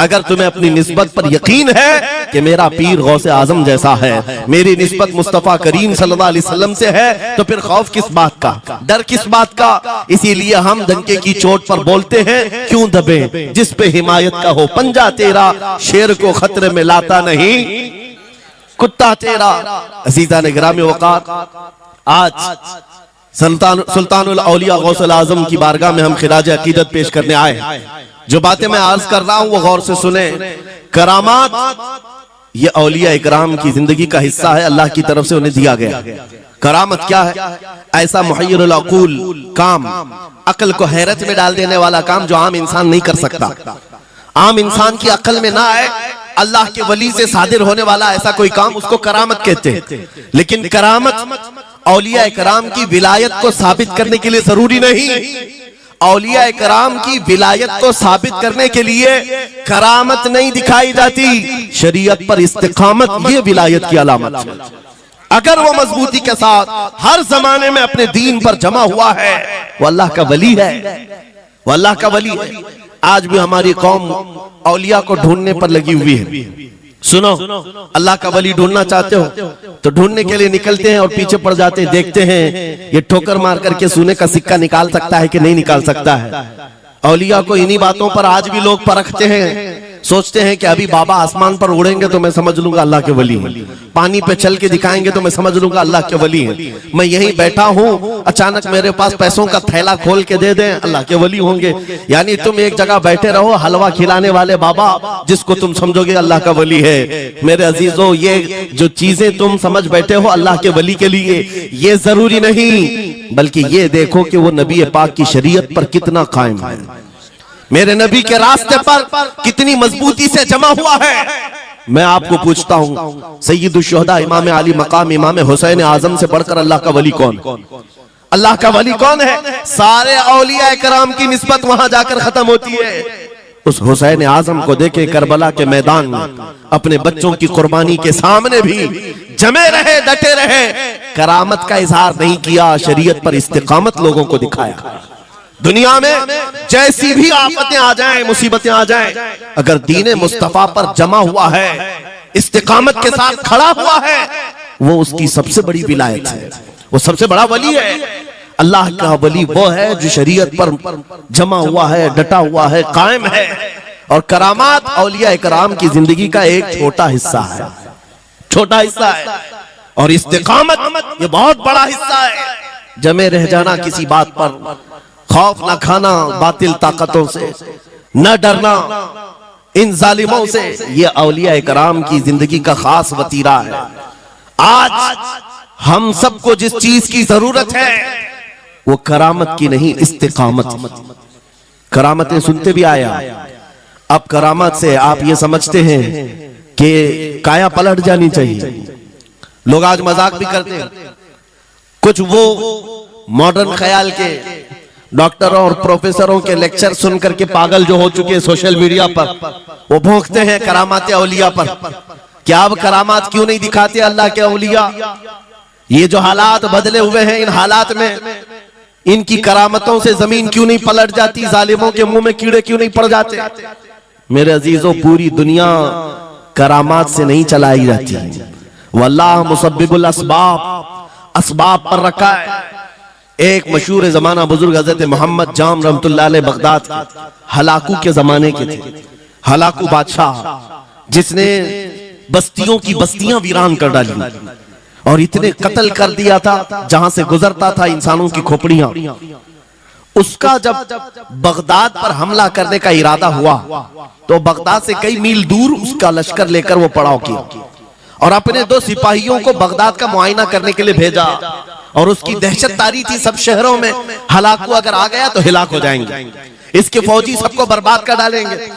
अगर तुम्हें अपनी निस्बत पर यकीन है कि मेरा पीर गौसे आजम जैसा है, मेरी निस्बत मुस्तफा करीम सल्लल्लाहु अलैहि वसल्लम से है, तो फिर खौफ किस बात का, डर किस बात का। इसीलिए हम डंके की चोट पर बोलते हैं, क्यों दबे जिस पे हिमायत का हो पंजा तेरा, शेर को खतरे में लाता नहीं कुत्ता तेरा। अजीजा ने गिरामी वक़ार, आज सुल्तानुल औलिया गौसुल आजम की बारगाह में हम खिराज अकीदत पेश करने आए। जो बातें मैं अर्ज कर रहा हूं वो गौर से सुने। करामात ये औलिया इकराम की जिंदगी का हिस्सा है, अल्लाह की तरफ से उन्हें दिया गया। करामत क्या है? ऐसा मुहय्यरुल अक़ूल काम, अकल को हैरत में डाल देने वाला काम जो आम इंसान नहीं कर सकता, आम इंसान की अकल में ना आए, अल्लाह के वली से सादिर होने वाला ऐसा कोई काम, उसको करामत कहते हैं। लेकिन करामत औलिया इकराम की विलायत को साबित करने के लिए जरूरी नहीं। औलिया इकराम की विलायत को साबित करने के लिए करामत नहीं दिखाई जाती, शरीयत पर इस्तिकामत ये विलायत की अलामत है। अगर वो मजबूती के साथ हर जमाने में अपने दीन पर जमा हुआ है, वो अल्लाह का वली है, वो अल्लाह का वली है। आज भी हमारी कौम औलिया को ढूंढने पर लगी हुई है। सुनो, अल्लाह का वली ढूंढना चाहते हो तो ढूंढने के लिए निकलते हैं और पीछे पड़ जाते हैं, देखते हैं ये ठोकर मार करके सोने का सिक्का निकाल सकता है कि नहीं निकाल सकता है। औलिया को इन्हीं बातों पर आज भी लोग परखते हैं, सोचते हैं कि अभी बाबा आसमान पर उड़ेंगे तो मैं समझ लूंगा अल्लाह के वली हैं, पानी पे चल के दिखाएंगे तो मैं समझ लूंगा अल्लाह के वली हैं, मैं यहीं बैठा हूं अचानक मेरे पास पैसों का थैला खोल के दे दें अल्लाह के वली होंगे। यानी तुम एक जगह बैठे रहो, हलवा खिलाने वाले बाबा जिसको तुम समझोगे अल्लाह का वली है। मेरे अजीजों, ये जो चीजें तुम समझ बैठे हो अल्लाह के वली के लिए, ये जरूरी नहीं, बल्कि ये देखो कि वो नबी पाक की शरीयत पर कितना कायम है, मेरे नबी के रास्ते पर कितनी मजबूती से जमा हुआ है। मैं आपको पूछता हूं, सैयदुल शुहदा इमाम अली मकाम इमाम हुसैन आजम से बढ़कर अल्लाह का वली कौन? अल्लाह का वली कौन है? सारे औलिया इकराम की निस्बत वहां जाकर खत्म होती है। उस हुसैन आजम को देखे करबला के मैदान में अपने बच्चों की कुर्बानी के सामने भी जमे रहे, डटे रहे, करामत का इजहार नहीं किया, शरीयत पर इस्तिकामत लोगों को दिखाया। दुनिया में जैसी भी आफतें आ जाएं, मुसीबतें आ जाएं, अगर दीन मुस्तफा पर जमा हुआ है, इस्तिकामत के साथ खड़ा हुआ है, वो उसकी सबसे बड़ी विलायत है, वो सबसे बड़ा वली है। अल्लाह का वली वो है जो शरीयत पर जमा हुआ है, डटा हुआ है, कायम है। और करामात औलिया इकराम की जिंदगी का एक छोटा हिस्सा है, छोटा हिस्सा है, और इस्तिकामत ये बहुत बड़ा हिस्सा है। जमे रह जाना किसी बात पर, खौफ न खाना बातिल ताकतों से, न डरना इन जालिमों से, ये औलिया इकराम की जिंदगी का खास वतीरा है। आज हम सबको जिस चीज की जरूरत है वो करामत की नहीं, इस्तिकामत। करामतें सुनते भी आया, अब करामत से आप ये समझते हैं कि काया पलट जानी चाहिए। लोग आज मजाक भी करते हैं, कुछ वो मॉडर्न ख्याल के डॉक्टरों और प्रोफेसरों के लेक्चर सुन करके पागल जो हो चुके हैं सोशल मीडिया पर, वो भोंकते हैं करामात औलिया पर। क्या अब करामात क्यों नहीं दिखाते अल्लाह के औलिया? ये जो हालात बदले हुए हैं, इन हालात में इनकी करामतों से जमीन क्यों नहीं पलट जाती, जालिमों के मुंह में कीड़े क्यों नहीं पड़ जाते? मेरे अजीजों, पूरी दुनिया करामात से नहीं चलाई जाती, वल्लाह मुसब्बिबुल अस्बाब, अस्बाब पर रखा है। एक मशहूर जमाना बुजुर्ग हजरत मोहम्मद जाम रहमतुल्लाह अलैह बगदाद हलाकू के जमाने के थे। हलाकू बादशाह जिसने बस्तियों की बस्तियां वीरान कर डाली और इतने कत्ल कर दिया था, जहां से गुजरता था इंसानों की खोपड़ियां। उसका जब बगदाद पर हमला करने का इरादा हुआ तो बगदाद से कई मील दूर उसका लश्कर लेकर वो पड़ाव किया और अपने 2 सिपाहियों को बगदाद का मुआयना करने के लिए भेजा। और उसकी दहशत तारी थी सब शहरों में, हलाकू अगर आ गया तो हिलाक हो जाएंगे, इसके फौजी सबको बर्बाद कर डालेंगे।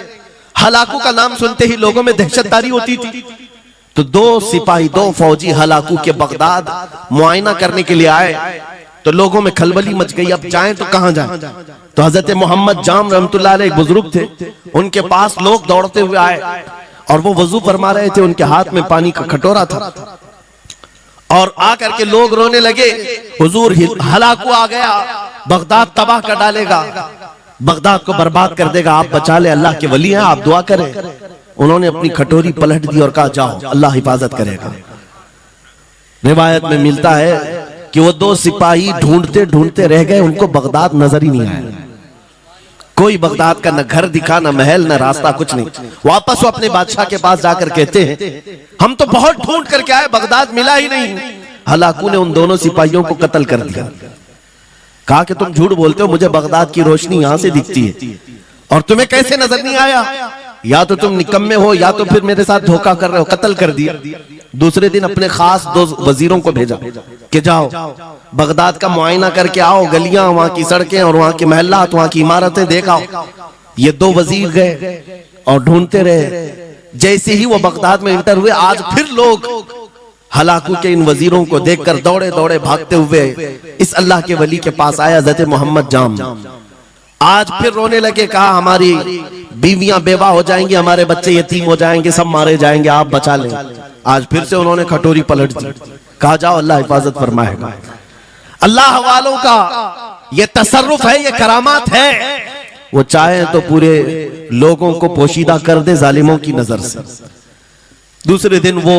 हलाकू का नाम सुनते ही लोगों में दहशत तारी होती थी। तो 2 सिपाही 2 फौजी हलाकू के बगदाद मुआयना करने के लिए आए तो लोगों में खलबली मच गई, अब जाएं तो कहां जाएं? तो हजरत मोहम्मद जाम रहमतुल्लाह अलैह एक बुजुर्ग थे, उनके पास लोग दौड़ते हुए आए और वो वजू फरमा रहे थे, उनके हाथ में पानी का कटोरा था और आकर के लोग रोने लगे, हुजूर हलाकू आ गया, बगदाद तबाह कर डालेगा। बगदाद को बर्बाद कर देगा, आप बचा ले, अल्लाह के वली हैं, आप दुआ करें। उन्होंने अपनी कटोरी पलट दी और कहा जाओ, अल्लाह हिफाजत करेगा। रिवायत में मिलता है कि वो दो सिपाही ढूंढते ढूंढते रह गए, उनको बगदाद नजर ही नहीं आया। कोई बगदाद का न घर दिखा, न महल, न रास्ता, कुछ नहीं। वापस वो अपने बादशाह के पास जाकर कहते हैं हम तो बहुत ढूंढ करके आए, बगदाद मिला ही नहीं। हलाकू ने उन दोनों सिपाहियों को कत्ल कर दिया। कहा कि तुम झूठ बोलते हो, मुझे बगदाद की रोशनी यहां से दिखती है और तुम्हें कैसे नजर नहीं आया? या तो तुम निकम्मे हो या तो फिर मेरे साथ धोखा कर रहे हो। कत्ल कर दिया। दूसरे दिन अपने खास दो वजीरों को भेजा कि जाओ बगदाद का मुआयना करके आओ, गलियां, वहां की सड़कें और वहां के महल्लात, वहां की इमारतें देखाओ। ये दो वजीर गए और ढूंढते रहे। जैसे ही वो बगदाद में इंटर हुए, आज फिर लोग हलाकू के इन वजीरों को देखकर दौड़े दौड़े भागते हुए इस अल्लाह के वली के पास आया, हज़रत मोहम्मद जाम। आज फिर रोने लगे, कहा हमारी बीवियां बेवा हो जाएंगी, हमारे बच्चे यतीम हो जाएंगे, सब मारे जाएंगे, आप बचा लें। आज फिर से उन्होंने कटोरी पलट दी। कहा जाओ, अल्लाह हिफाजत फरमाएगा। अल्लाह वालों का ये तसर्रुफ है, ये करामात है। वो चाहे तो पूरे लोगों को पोशीदा कर दे जालिमों की नजर से। दूसरे दिन वो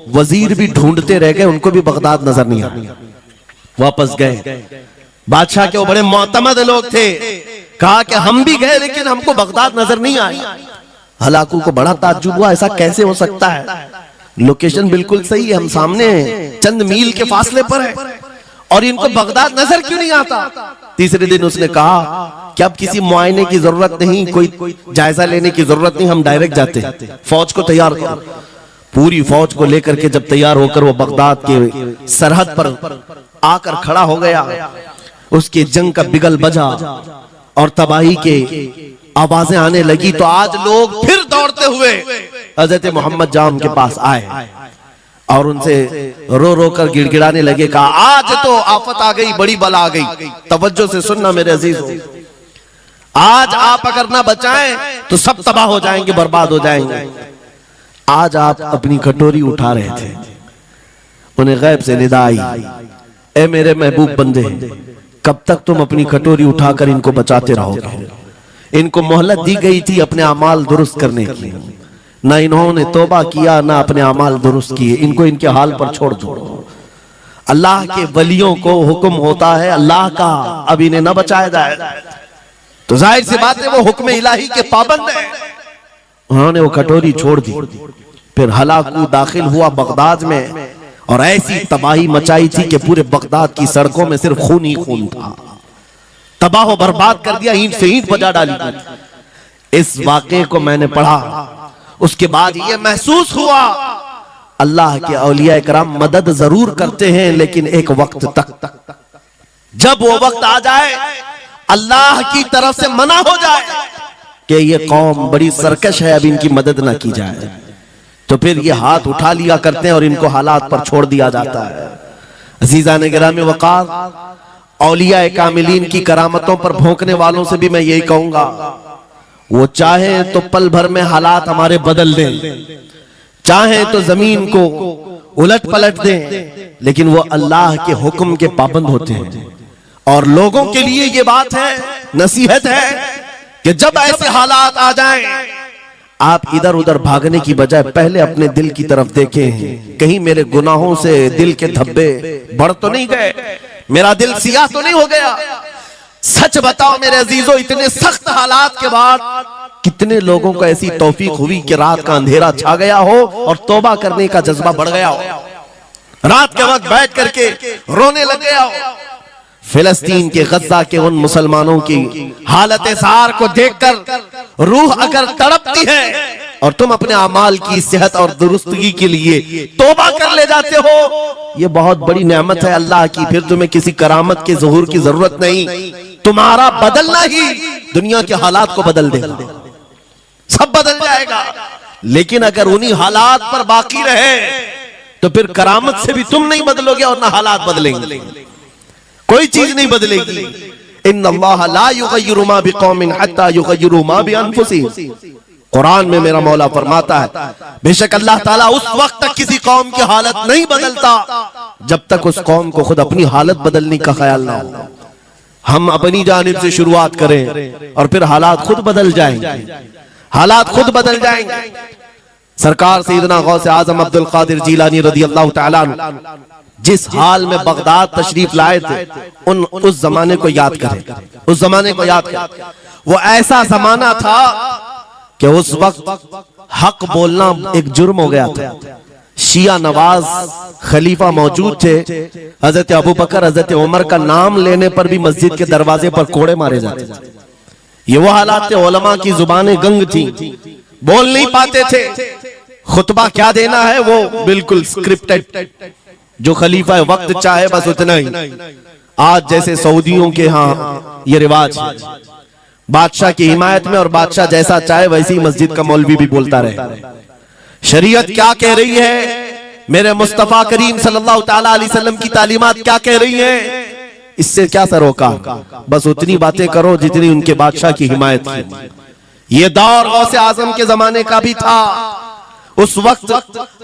वजीर भी ढूंढते रह गए, उनको भी बगदाद नजर नहीं आया। वापस गए। बादशाह के वो बड़े मोतमद लोग थे। कहा कि हम भी गए लेकिन हमको बगदाद नजर नहीं आई। हलाकू को बड़ा ताज्जुब हुआ, ऐसा कैसे हो सकता है? लोकेशन बिल्कुल सही है, हम सामने चंद मील के फासले पर है और इनको बगदाद नजर क्यों नहीं आता? तीसरे दिन उसने कहा कि अब किसी मुआयने की जरूरत नहीं, कोई जायजा लेने की जरूरत नहीं, हम डायरेक्ट जाते हैं। फौज को तैयार करो। पूरी फौज को लेकर के जब तैयार होकर वो बगदाद के सरहद पर आकर खड़ा हो गया, उसके जंग का बिगल बजा और तबाही के आवाजें आने लगी, तो आज लोग फिर दौड़ते हुए हजरत मोहम्मद जाम के पास आए और उनसे रो रो कर गिड़गिड़ाने लगे। कहा आज तो आफत आ गई, बड़ी बला आ गई। तवज्जो से सुनना मेरे अजीजों, आज आप अगर ना बचाएं तो सब तबाह हो जाएंगे, बर्बाद हो जाएंगे। आज आप अपनी कटोरी उठा रहे थे, उन्हें गैब से निदा आई, ए मेरे महबूब बंदे, कब तक तुम अपनी कटोरी उठाकर इनको बचाते रहोगे? इनको मोहलत दी गई थी अपने अमाल दुरुस्त करने की, ना इन्होंने तौबा किया, ना अपने अमाल दुरुस्त किए। इनको इनके हाल पर छोड़ दो। अल्लाह के वलियों को हुक्म होता है अल्लाह का, अब इन्हें न बचाया जाए तो जाहिर सी बात है वो हुक्म इलाही के पाबंद है। उन्होंने वो कटोरी छोड़ दी। फिर हलाकू दाखिल हुआ बगदाद में और ऐसी तबाही मचाई थी कि पूरे बगदाद की सड़कों में सिर्फ खून ही खून था। तबाह बर्बाद कर दिया, ईंट से ईंट बजा डाली। इस वाक़े को मैंने पढ़ा, उसके बाद ये महसूस हुआ अल्लाह के औलिया इकराम मदद जरूर करते हैं, लेकिन एक वक्त तक। जब वो वक्त आ जाए अल्लाह की तरफ से मना हो जाए कि ये कौम बड़ी सरकश है, अब इनकी मदद ना की जाए, तो फिर ये हाथ उठा लिया करते हैं और इनको हालात पर छोड़ दिया जाता है। अजीज़ान गिरामी वक़ार, औलिया कामिलीन की करामतों पर भौंकने वालों से भी मैं यही कहूंगा, वो चाहे तो पल भर में हालात हमारे बदल दें, चाहे तो जमीन को उलट पलट दें, लेकिन वो अल्लाह के हुक्म के पाबंद होते हैं। और लोगों के लिए ये बात है, नसीहत है कि जब ऐसे हालात आ जाएं, आप इधर उधर भागने की बजाय पहले अपने दिल की तरफ देखें, कहीं मेरे गुनाहों से दिल के धब्बे बढ़ तो नहीं गए, मेरा दिल सियाह तो नहीं हो गया। सच बताओ मेरे अजीजों, इतने सख्त हालात के बाद कितने लोगों को ऐसी तौफीक हुई कि रात का अंधेरा छा गया हो और तौबा करने का जज्बा बढ़ गया हो, रात के वक्त बैठ करके रोने लग गया हो। फिलिस्तीन के गज्जा के उन मुसलमानों की हालत सार को देखकर रूह अगर तड़पती है और तुम अपने अमाल की सेहत और दुरुस्तगी के लिए तौबा कर ले जाते हो, ये बहुत बड़ी नेमत है अल्लाह की। फिर तुम्हें किसी करामत के ज़हूर की जरूरत नहीं, तुम्हारा बदलना ही दुनिया के हालात को बदल देगा, सब बदल जाएगा। लेकिन अगर उन्हीं हालात पर बाकी रहे तो फिर करामत से भी तुम नहीं बदलोगे और ना हालात बदलेंगे, कोई चीज नहीं बदलेगी। इन्नल्लाह ला युगय्यिरु मा बिकौमिन हत्ता युगय्यिरु मा बिअनफुसिहिम। कुरान में मेरा मौला फरमाता है, बेशक अल्लाह ताला उस वक्त तक किसी कौम की हालत नहीं बदलता जब तक उस कौम को खुद अपनी हालत बदलने का ख्याल ना हो। हम अपनी जानिब से शुरुआत करें और फिर हालात खुद बदल जाएंगे, हालात खुद बदल जाएंगे। सरकार सैयदना गौसे आजम अब्दुल कादिर जीलानी रज़ियल्लाहु तआला अन्हु जिस हाल में बगदाद तशरीफ लाए थे, उस जमाने को याद करें, उस जमाने को याद करें। वो ऐसा जमाना था कि उस वक्त हक बोलना एक जुर्म हो गया था। शिया नवाज खलीफा मौजूद थे, हजरत अबू बकर हजरत उमर का नाम लेने पर भी मस्जिद के दरवाजे पर कोड़े मारे जाते थे। ये वो हालात थे, उलमा की जुबानें गंग थी, बोल नहीं पाते थे। खुतबा क्या देना है वो बिल्कुल स्क्रिप्टेड, जो खलीफा वक्त चाहे बस उतना ही। आज जैसे सऊदियों के यहाँ ये रिवाज है, बादशाह की हिमायत में और बादशाह जैसा चाहे वैसी मस्जिद का मौलवी भी बोलता रहे। शरीयत क्या कह रही है, मेरे मुस्तफा करीम सल्लल्लाहु तआला अलैहि वसल्लम की तालीमात क्या कह रही है, इससे क्या सरोकार, बस उतनी बातें करो जितनी उनके बादशाह की हिमायत की। ये दौर गौसे आजम के जमाने का भी था। उस वक्त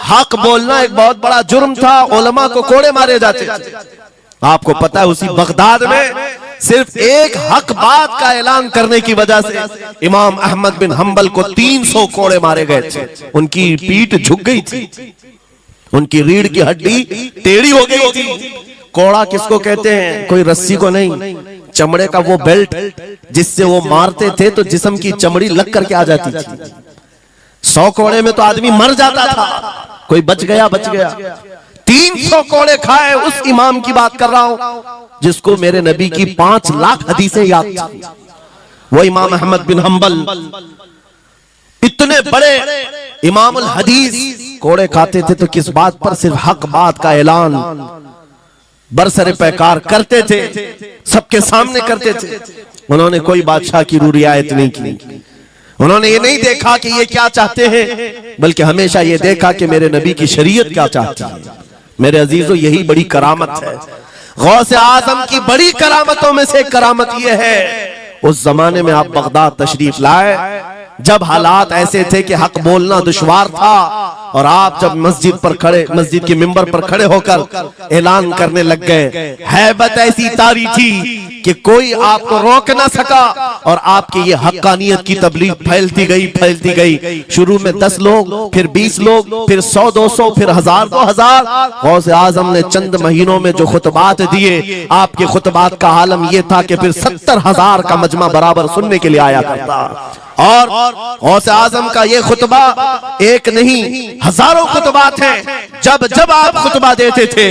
हक बोलना एक बहुत बड़ा जुर्म था, उलमा को कोड़े मारे जाते थे। आपको पता है उसी बगदाद में सिर्फ एक हक बात का ऐलान करने की वजह से इमाम अहमद बिन हंबल को 300 कोड़े मारे गए थे। उनकी पीठ झुक गई थी, उनकी रीढ़ की हड्डी टेढ़ी हो गई थी। कोड़ा किसको कहते हैं, कोई रस्सी को नहीं, चमड़े का वो बेल्ट जिससे वो मारते थे तो जिस्म की चमड़ी लग करके आ जाती थी। 100 कोड़े में तो आदमी मर जाता था, कोई बच गया बच गया। 300 कोड़े खाए उस इमाम की बात कर रहा हूं जिसको मेरे नबी की 5 लाख हदीसें याद थी। वो इमाम अहमद बिन हंबल इतने बड़े इमामुल हदीस कोड़े खाते थे तो किस बात पर, सिर्फ हक बात का ऐलान बरसरे पैकार करते थे, सबके सामने करते थे। उन्होंने कोई बादशाह की रियायत नहीं की, उन्होंने ये नहीं देखा कि ये क्या चाहते हैं, बल्कि हमेशा ये देखा कि मेरे नबी की शरीयत क्या चाहती है। मेरे अजीजों, यही बड़ी करामत है। गौसे आजम की बड़ी करामतों में से करामत ये है, उस जमाने में आप बगदाद तशरीफ लाए जब हालात ऐसे थे कि हक बोलना दुश्वार था, और आप जब मस्जिद पर खड़े, मस्जिद के मिंबर पर खड़े होकर ऐलान करने लग गए, हैबत ऐसी तारी थी कि कोई आपको रोक ना सका, और आपकी ये हक्कानियत की तबलीग फैलती गई फैलती गई। शुरू में 10 लोग, फिर 20 लोग, फिर 100-200, फिर 1000-2000। गौसे आजम ने चंद महीनों में जो खुतबात दिए, आपके खुतबात का आलम यह था कि फिर 70,000 का मजमा बराबर सुनने के लिए आया करता। और गौसे आजम का ये खुतबा एक नहीं, हजारों खुतबात हैं। जब जब आप खुतबा देते थे,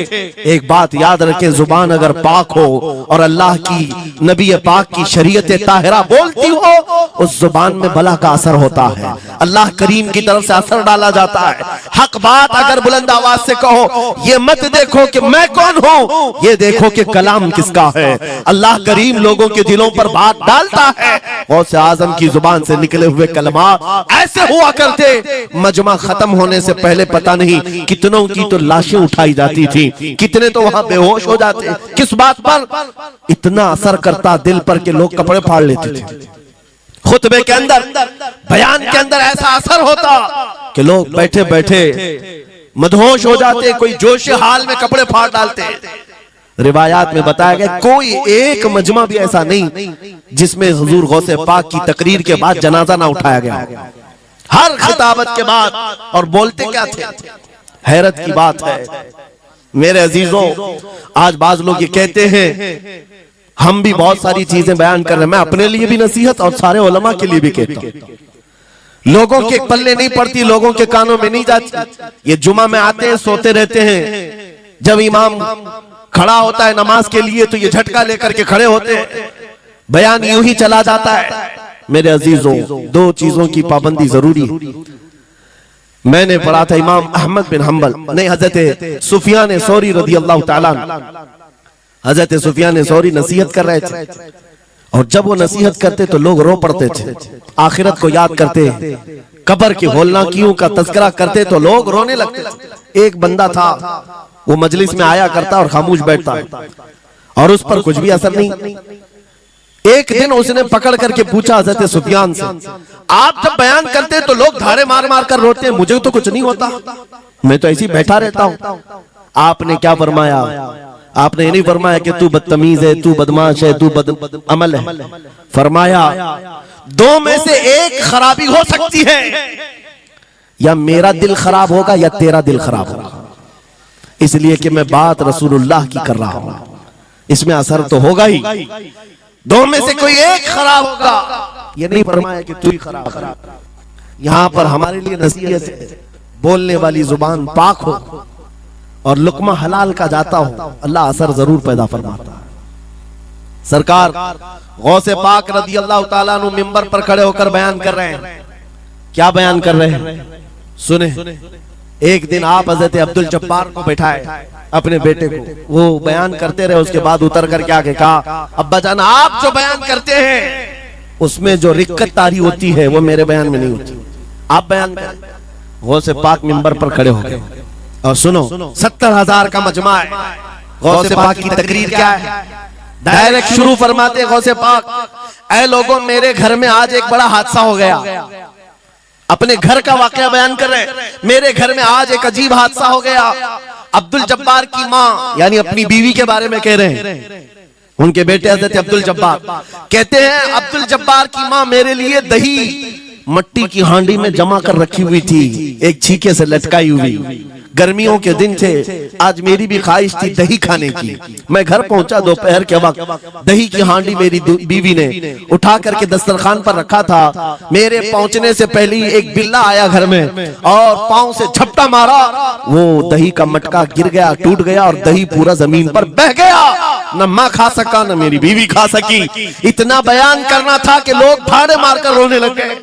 एक बात याद रखें, जुबान अगर पाक हो और अल्लाह की नबी पाक की शरीयत ताहिरा बोलती हो, उस जुबान में भला का असर होता है, अल्लाह करीम की तरफ से असर डाला जाता है। हक बात अगर बुलंद आवाज से कहो, ये मत देखो कि मैं कौन हूं, ये देखो कि कलाम किसका है। अल्लाह करीम लोगों के दिलों पर बात डालता है। गौसे आजम की जुबान से निकले हुए कलमात ऐसे हुआ करते, मजमा खत्म होने से पहले पता नहीं कितनों की तो लाशें उठाई जाती थी, कितने तो वहां बेहोश हो जाते। किस बात पर? इतना असर करता दिल पर कि लोग कपड़े फाड़ लेते थे। खुतबे के अंदर, बयान के अंदर ऐसा असर होता कि लोग बैठे बैठे मदहोश हो जाते, कोई जोश हाल में कपड़े फाड़ डालते। रिवायात में बताया गया कोई एक मजमा भी ऐसा नहीं जिसमें हुजूर गौसे पाक की तकरीर के बाद जनाजा ना उठाया गया। हर खिताबत के बाद, और बोलते क्या थे, हैरत की बात है मेरे अजीजों। आज बाज लोग ये कहते हैं, हम भी बहुत सारी चीजें बयान कर रहे हैं, मैं अपने लिए भी नसीहत और सारे उलमा के लिए भी कहता हूं। लोगों के पल्ले नहीं पड़ती, लोगों के कानों में नहीं जाती। ये जुमा में आते हैं, सोते रहते हैं, जब इमाम खड़ा होता है नमाज के लिए तो ये झटका लेकर के खड़े होते हैं, बयान यूं ही चला जाता है। मेरे अजीजों, 2 चीजों की पाबंदी जरूरी है। मैंने पढ़ा था इमाम अहमद बिन हंबल, नहीं हजरत सुफियान सौरी रज़ियल्लाहु ताला, हजरत सुफियान सौरी नसीहत कर रहे थे, और जब वो नसीहत करते तो लोग रो पड़ते थे, आखिरत को याद करते, कब्र की होलनाकियों का तज़किरा करते तो लोग रोने लगते थे। एक बंदा था, वो मजलिस में आया करता और खामोश बैठता, और उस पर कुछ भी असर नहीं। एक दिन उसने पकड़ करके पूछा हजरत सुफियान से, आप जब बयान करते तो लोग धारे मार मार कर रोते हैं, मुझे तो कुछ नहीं होता, मैं तो ऐसे ही बैठा रहता हूं। आपने क्या फरमाया? आपने ये नहीं फरमाया कि तू बदतमीज है, तू बदमाश है, तू बद अमल है। फरमाया दो में से एक खराबी हो सकती है, या मेरा दिल खराब होगा या तेरा दिल खराब होगा। इसलिए कि मैं बात रसूलुल्लाह की कर रहा हूं, इसमें असर तो होगा ही। दो में से कोई एक खराब होगा, ये नहीं फरमाया कि तू ही खराब। यहां पर हमारे लिए नसीहत है, बोलने वाली जुबान पाक हो और लुकमा हलाल का जाता हो, अल्लाह असर जरूर पैदा फरमाता है। सरकार गौसे पाक रदी अल्लाह ताला अन्हु मिंबर पर खड़े होकर बयान कर रहे हैं। क्या बयान कर रहे हैं? सुने। एक दिन आप हजरत अब्दुल जब्बार को बैठाए, अपने बेटे को, वो बयान करते रहे। उसके बाद उतर कर क्या कहा, अब्बा जान आप जो बयान करते हैं उसमें जो रिक्कत तारी होती है वो मेरे बयान में नहीं होती, आप बयान करें। गौसे पाक मिंबर पर खड़े हो गए और सुनो, 70,000 का मजमा है। गौसे पाक की तकरीर क्या है? डायरेक्ट शुरू फरमाते गौसे पाक, ऐ लोगों मेरे घर में आज एक बड़ा हादसा हो गया। अपने घर का वाकया बयान कर रहे, मेरे घर में आज एक अजीब हादसा हो गया। अब्दुल जब्बार की माँ यानी अपनी बीवी के बारे में कह रहे हैं, उनके बेटे हजरत अब्दुल जब्बार कहते हैं, अब्दुल जब्बार की माँ मेरे लिए दही मट्टी की हांडी में जमा कर रखी हुई थी, एक छीके से लटकाई हुई। गर्मियों के दिन थे, आज मेरी भी ख्वाहिश थी दही खाने की। मैं घर पहुंचा दोपहर के वक्त, दही की हांडी मेरी बीवी ने उठा करके दस्तरखान पर रखा था। मेरे पहुंचने से पहले ही एक बिल्ला आया घर में और पांव से झपटा मारा, वो दही का मटका गिर गया, टूट गया और दही पूरा जमीन पर बह गया। न माँ खा सका न मेरी बीवी खा सकी। इतना बयान करना था कि लोग फाड़े मारकर रोने लग गए,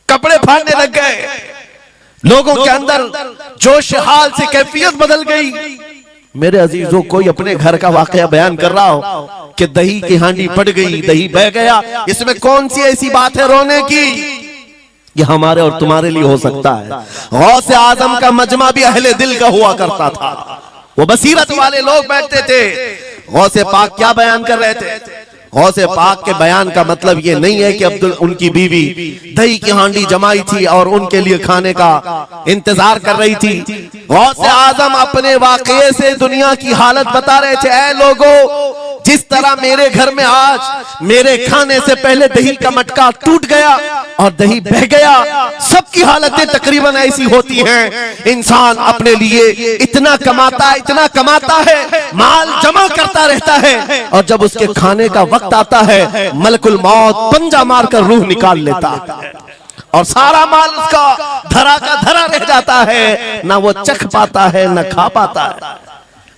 कपड़े फाड़ने लग गए। लोगों के अंदर जोश हाल से कैफियत बदल गई। मेरे अजीजों, कोई अपने घर का वाकया बयान कर रहा हो कि दही की हांडी फट गई, दही बह गया, इसमें कौन सी ऐसी बात है रोने की? ये हमारे और तुम्हारे लिए हो सकता है। गौसे आजम का मजमा भी अहले दिल का हुआ करता था, वो बसीरत वाले लोग बैठते थे। गौसे पाक क्या बयान कर रहे थे? गौसे पाक के बयान का मतलब ये नहीं है कि अब्दुल उनकी बीवी दही की हांडी जमाई थी और उनके लिए खाने का इंतजार कर रही थी। गौसे आजम अपने वाकये से दुनिया की हालत बता रहे थे, ऐ लोगों जिस तरह मेरे घर में आज मेरे खाने से पहले दही का मटका टूट गया और दही बह गया, सबकी हालतें तकरीबन ऐसी होती हैं। इंसान अपने लिए इतना कमाता है, माल जमा करता रहता है, और जब उसके खाने का वक्त आता है मलकुल मौत पंजा मारकर रूह निकाल लेता है और सारा माल उसका धरा का धरा रह जाता है, ना वो चख पाता है ना खा पाता है।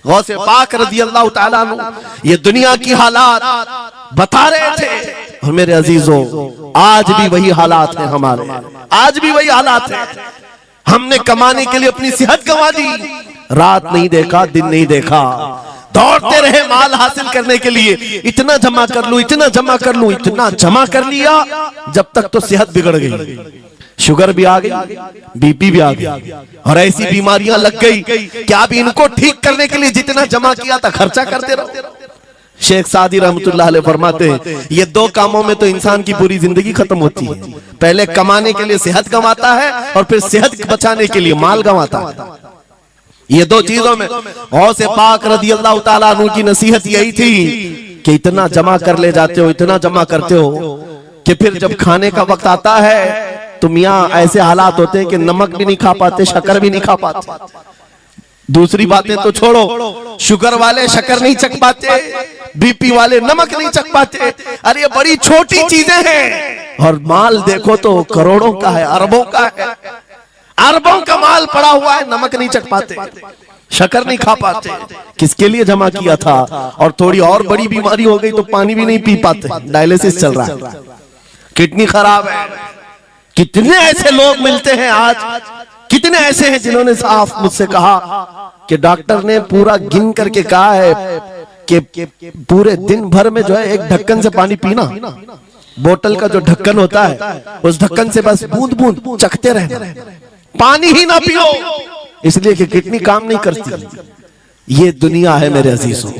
गौसे पाक रज़ी अल्लाह ताला अन्हु ये दुनिया की हालात बता रहे थे। और मेरे अजीजों, आज भी वही हालात हैं हमारे, आज भी वही हालात हैं। हमने कमाने के लिए अपनी सेहत गंवा दी, रात नहीं देखा, दिन नहीं देखा, दौड़ते रहे माल हासिल करने के लिए, इतना जमा कर लूं, इतना जमा कर लूं, इतना जमा कर लिया, जब तक तो सेहत बिगड़ गई, शुगर भी आ गई, बीपी भी आ गई, और ऐसी बीमारियां लग गई कि आप इनको ठीक करने के लिए जितना जमा किया था खर्चा करते रहो। शेख सादी रहमतुल्लाह अलैह फरमाते हैं, ये दो कामों में तो इंसान की पूरी जिंदगी खत्म होती है। पहले कमाने के लिए सेहत गंवाता है और फिर सेहत बचाने के लिए माल गंवाता है। ये दो चीजों में गौसे पाक रज़ी अल्लाह ताला अन्हु की नसीहत यही थी कि इतना जमा कर ले जाते हो, इतना जमा करते हो कि फिर जब खाने का वक्त आता है तो मियाँ ऐसे हालात होते हैं कि नमक भी नहीं खा पाते, शक्कर भी नहीं खा पाते। दूसरी बातें तो छोड़ो, शुगर वाले शक्कर नहीं चख पाते, बीपी वाले नमक नहीं चख पाते। अरे ये बड़ी छोटी चीजें हैं, और माल देखो तो करोड़ों का है, अरबों का है, अरबों का माल पड़ा हुआ है, नमक नहीं चख पाते, शक्कर नहीं खा पाते। किसके लिए जमा किया था? और थोड़ी और बड़ी बीमारी हो गई तो पानी भी नहीं पी पाते, डायलिसिस चल रहा है, किडनी खराब है। कितने ऐसे लोग मिलते हैं आज, कितने ऐसे हैं जिन्होंने साफ मुझसे कहा कि डॉक्टर ने पूरा गिन करके कहा है कि पूरे दिन भर में जो है एक ढक्कन से पानी पीना, बोतल का जो ढक्कन होता है उस ढक्कन से बस बूंद बूंद चखते रहना, पानी ही ना पियो, इसलिए कि किडनी काम नहीं करती। ये दुनिया है मेरे अजीजों।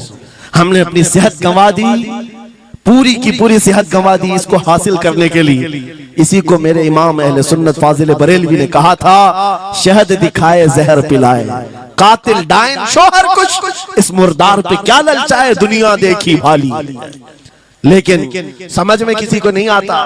हमने अपनी सेहत गंवा दी, पूरी की पूरी सेहत गंवा दी इसको हासिल करने के लिए। इसी को मेरे इमाम अहले सुन्नत फाजिल बरेलवी ने कहा था, शहद दिखाए जहर पिलाए, कातिल डायन शोहर कुछ, इस मुर्दार पे क्या ललचाए दुनिया देखी भाली। लेकिन समझ में किसी को नहीं आता।